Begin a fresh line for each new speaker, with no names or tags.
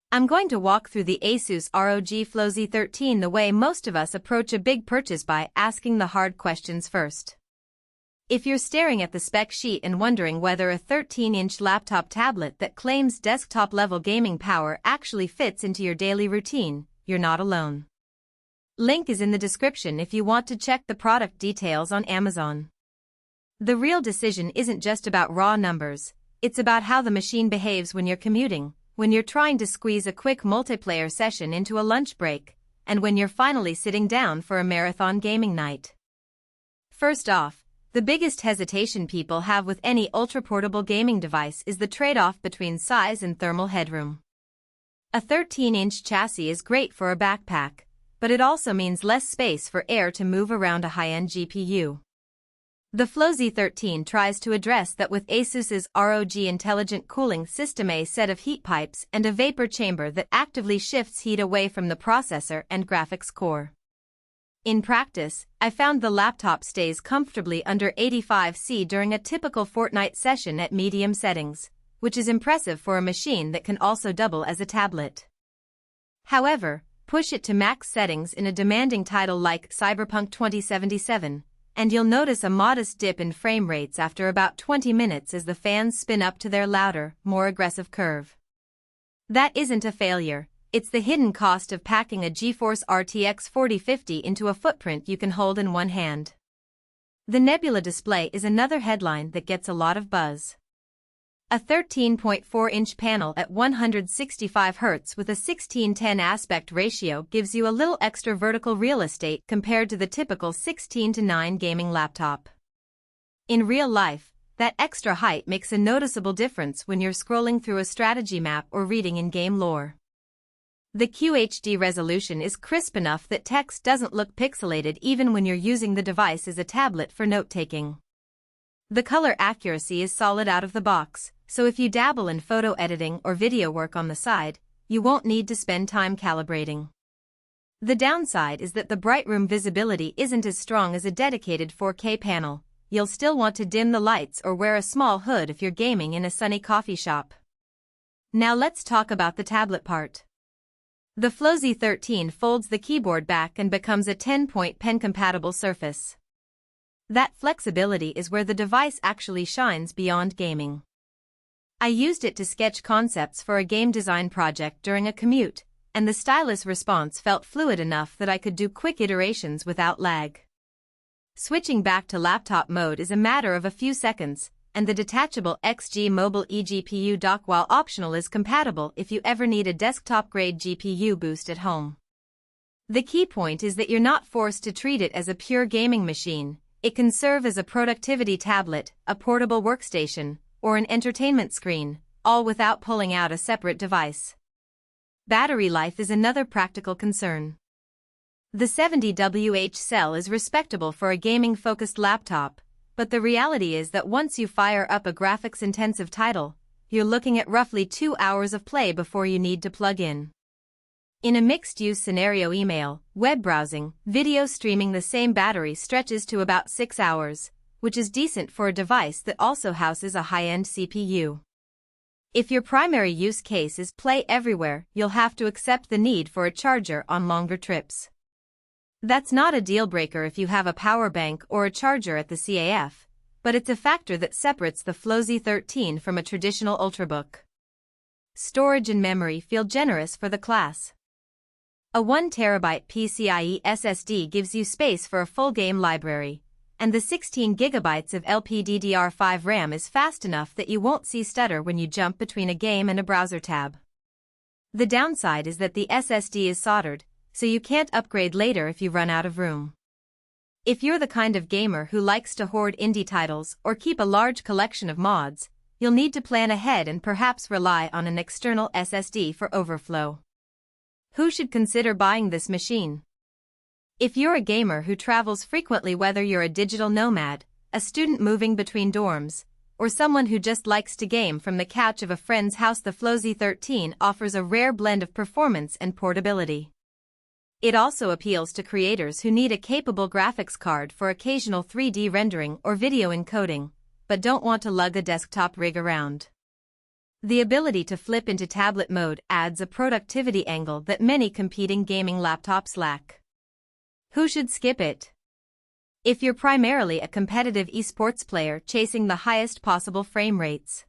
I'm going to walk through the ASUS ROG Flow Z13 the way most of us approach a big purchase by asking the hard questions first. If you're staring at the spec sheet and wondering whether a 13-inch laptop tablet that claims desktop-level gaming power actually fits into your daily routine, you're not alone. Link is in the description if you want to check the product details on Amazon. The real decision isn't just about raw numbers, it's about how the machine behaves when you're commuting, when you're trying to squeeze a quick multiplayer session into a lunch break, and when you're finally sitting down for a marathon gaming night. First off, the biggest hesitation people have with any ultra-portable gaming device is the trade-off between size and thermal headroom. A 13-inch chassis is great for a backpack, but it also means less space for air to move around a high-end GPU. The Flow Z13 tries to address that with ASUS's ROG Intelligent Cooling System, a set of heat pipes and a vapor chamber that actively shifts heat away from the processor and graphics core. In practice, I found the laptop stays comfortably under 85°C during a typical Fortnite session at medium settings, which is impressive for a machine that can also double as a tablet. However, push it to max settings in a demanding title like Cyberpunk 2077, and you'll notice a modest dip in frame rates after about 20 minutes as the fans spin up to their louder, more aggressive curve. That isn't a failure. It's the hidden cost of packing a GeForce RTX 4050 into a footprint you can hold in one hand. The Nebula display is another headline that gets a lot of buzz. A 13.4-inch panel at 165 Hz with a 16:10 aspect ratio gives you a little extra vertical real estate compared to the typical 16:9 gaming laptop. In real life, that extra height makes a noticeable difference when you're scrolling through a strategy map or reading in-game lore. The QHD resolution is crisp enough that text doesn't look pixelated even when you're using the device as a tablet for note-taking. The color accuracy is solid out of the box, so if you dabble in photo editing or video work on the side, you won't need to spend time calibrating. The downside is that the bright room visibility isn't as strong as a dedicated 4K panel. You'll still want to dim the lights or wear a small hood if you're gaming in a sunny coffee shop. Now let's talk about the tablet part. The Flow Z13 folds the keyboard back and becomes a 10-point pen-compatible surface. That flexibility is where the device actually shines beyond gaming. I used it to sketch concepts for a game design project during a commute, and the stylus response felt fluid enough that I could do quick iterations without lag. Switching back to laptop mode is a matter of a few seconds, and the detachable XG Mobile eGPU dock, while optional, is compatible if you ever need a desktop-grade GPU boost at home. The key point is that you're not forced to treat it as a pure gaming machine. It can serve as a productivity tablet, a portable workstation, or an entertainment screen, all without pulling out a separate device. Battery life is another practical concern. The 70Wh cell is respectable for a gaming-focused laptop, but the reality is that once you fire up a graphics-intensive title, you're looking at roughly 2 hours of play before you need to plug in. In a mixed-use scenario, email, web browsing, video streaming, the same battery stretches to about 6 hours, which is decent for a device that also houses a high-end CPU. If your primary use case is play everywhere, you'll have to accept the need for a charger on longer trips. That's not a deal-breaker if you have a power bank or a charger at the CAF, but it's a factor that separates the Flow Z13 from a traditional Ultrabook. Storage and memory feel generous for the class. A 1TB PCIe SSD gives you space for a full game library, and the 16GB of LPDDR5 RAM is fast enough that you won't see stutter when you jump between a game and a browser tab. The downside is that the SSD is soldered, so you can't upgrade later if you run out of room. If you're the kind of gamer who likes to hoard indie titles or keep a large collection of mods, you'll need to plan ahead and perhaps rely on an external SSD for overflow. Who should consider buying this machine? If you're a gamer who travels frequently, whether you're a digital nomad, a student moving between dorms, or someone who just likes to game from the couch of a friend's house, the Flow Z13 offers a rare blend of performance and portability. It also appeals to creators who need a capable graphics card for occasional 3D rendering or video encoding, but don't want to lug a desktop rig around. The ability to flip into tablet mode adds a productivity angle that many competing gaming laptops lack. Who should skip it? If you're primarily a competitive esports player chasing the highest possible frame rates,